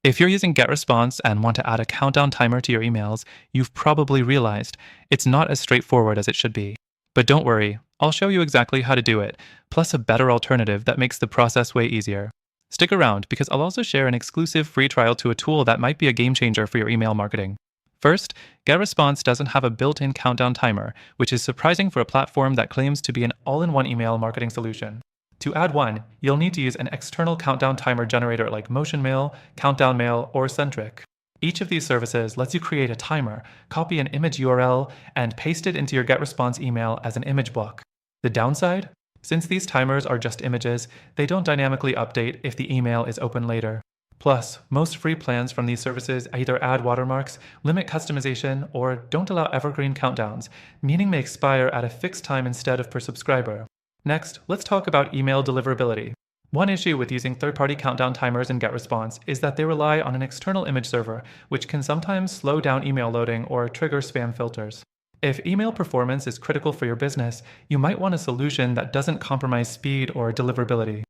If you're using GetResponse and want to add a countdown timer to your emails, you've probably realized it's not as straightforward as it should be. But don't worry, I'll show you exactly how to do it, plus a better alternative that makes the process way easier. Stick around because I'll also share an exclusive free trial to a tool that might be a game changer for your email marketing. First, GetResponse doesn't have a built-in countdown timer, which is surprising for a platform that claims to be an all-in-one email marketing solution. To add one, you'll need to use an external countdown timer generator like MotionMail, Countdown Mail, or Centric. Each of these services lets you create a timer, copy an image URL, and paste it into your GetResponse email as an image block. The downside? Since these timers are just images, they don't dynamically update if the email is open later. Plus, most free plans from these services either add watermarks, limit customization, or don't allow evergreen countdowns, meaning they expire at a fixed time instead of per subscriber. Next, let's talk about email deliverability. One issue with using third-party countdown timers in GetResponse is that they rely on an external image server, which can sometimes slow down email loading or trigger spam filters. If email performance is critical for your business, you might want a solution that doesn't compromise speed or deliverability.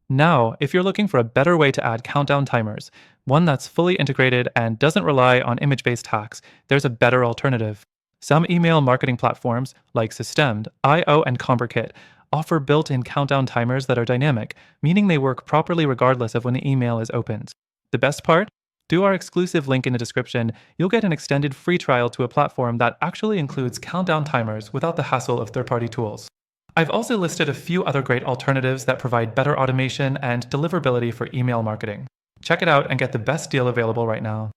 Now, if you're looking for a better way to add countdown timers, one that's fully integrated and doesn't rely on image-based hacks, there's a better alternative. Some email marketing platforms, like Systemd, IO, and ConvertKit, offer built-in countdown timers that are dynamic, meaning they work properly regardless of when the email is opened. The best part? Through our exclusive link in the description, you'll get an extended free trial to a platform that actually includes countdown timers without the hassle of third-party tools. I've also listed a few other great alternatives that provide better automation and deliverability for email marketing. Check it out and get the best deal available right now.